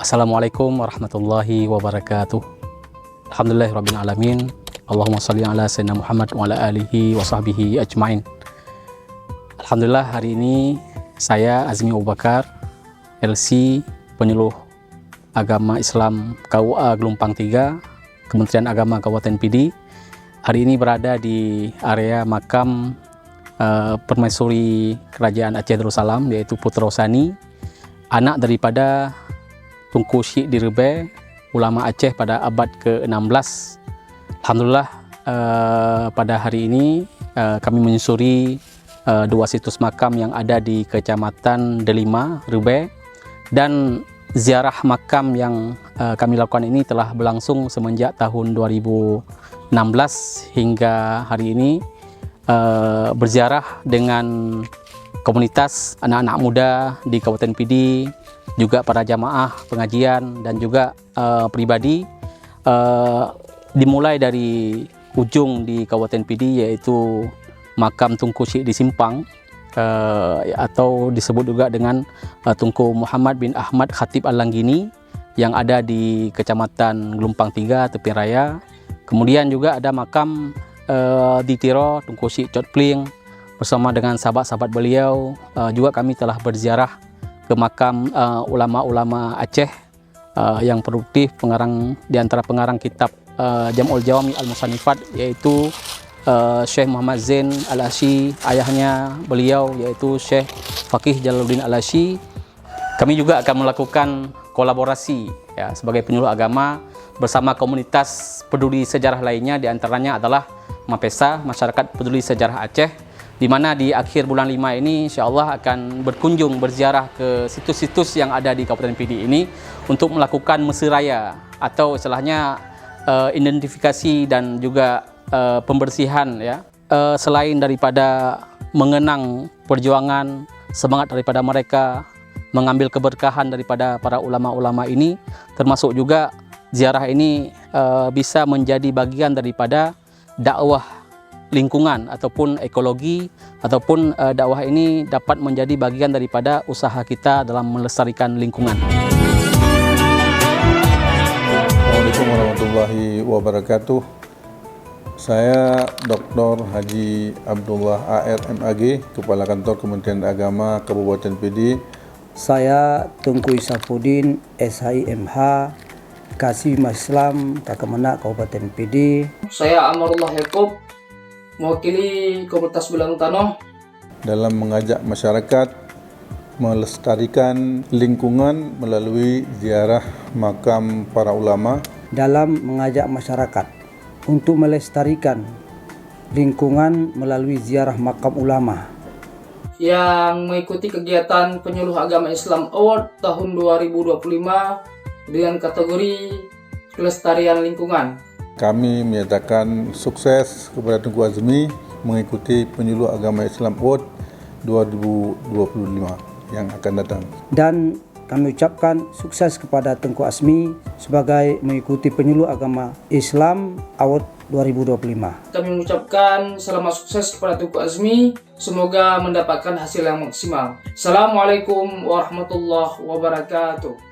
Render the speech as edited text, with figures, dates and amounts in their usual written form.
Assalamualaikum warahmatullahi wabarakatuh. Alhamdulillahirabbil alamin. Allahumma shalli ala sayyidina Muhammad wa ala alihi wa sahbihi ajmain. Alhamdulillah, hari ini saya Azmi Abu Bakar, LC Penyuluh Agama Islam KUA Gelumpang 3, Kementerian Agama Kabupaten Pidi. Hari ini berada di area makam Permaisuri Kerajaan Aceh Darussalam, yaitu Putra Usani, anak daripada Tunku Syekh Direbe, ulama Aceh pada abad ke-16. Alhamdulillah, pada hari ini kami menyusuri dua situs makam yang ada di Kecamatan Delima, Rebe, dan ziarah makam yang kami lakukan ini telah berlangsung semenjak tahun 2016 hingga hari ini, berziarah dengan komunitas anak-anak muda di Kabupaten Pidi, juga para jamaah pengajian dan juga pribadi, dimulai dari ujung di Kabupaten Pidi, yaitu makam Tunku Syekh di Simpang, atau disebut juga dengan Tunku Muhammad bin Ahmad Khatib Al-Langgini yang ada di Kecamatan Gelumpang 3, Tepi Raya. Kemudian juga ada makam di Tiro Tunku Syekh Chot Pling bersama dengan sahabat-sahabat beliau. Juga kami telah berziarah ke makam ulama-ulama Aceh yang produktif, pengarang di antara pengarang kitab Jam'ul Jawami Al-Musannifat, yaitu Syekh Muhammad Zain Al-Asy, ayahnya beliau yaitu Syekh Faqih Jalaluddin Al-Asy. Kami juga akan melakukan kolaborasi ya, sebagai penyuluh agama bersama komunitas peduli sejarah lainnya, di antaranya adalah MAPESA, Masyarakat Peduli Sejarah Aceh, di mana di akhir bulan 5 ini insya Allah akan berkunjung, berziarah ke situs-situs yang ada di Kabupaten Pidi ini untuk melakukan mesiraya atau istilahnya identifikasi dan juga pembersihan ya. Selain daripada mengenang perjuangan, semangat daripada mereka, mengambil keberkahan daripada para ulama-ulama ini, termasuk juga ziarah ini bisa menjadi bagian daripada dakwah lingkungan ataupun ekologi, ataupun dakwah ini dapat menjadi bagian daripada usaha kita dalam melestarikan lingkungan. Assalamualaikum warahmatullahi wabarakatuh. Saya Dr. Haji Abdullah AR MAG, Kepala Kantor Kementerian Agama Kabupaten Pidi. Saya Tunku Isafuddin, SHIMH, Kasih Islam Kakemena Kabupaten Pidi. Saya Amarullah Yaakob, mewakili komunitas Belang Tanoh, dalam mengajak masyarakat melestarikan lingkungan melalui ziarah makam para ulama. Dalam mengajak masyarakat untuk melestarikan lingkungan melalui ziarah makam ulama, yang mengikuti kegiatan Penyuluh Agama Islam Award tahun 2025 dengan kategori kelestarian lingkungan. Kami menyatakan sukses kepada Tunku Azmi mengikuti Penyuluh Agama Islam Award 2025 yang akan datang. Dan kami ucapkan sukses kepada Tunku Azmi sebagai mengikuti Penyuluh Agama Islam Award 2025. Kami mengucapkan selamat sukses kepada Tunku Azmi, semoga mendapatkan hasil yang maksimal. Assalamualaikum warahmatullahi wabarakatuh.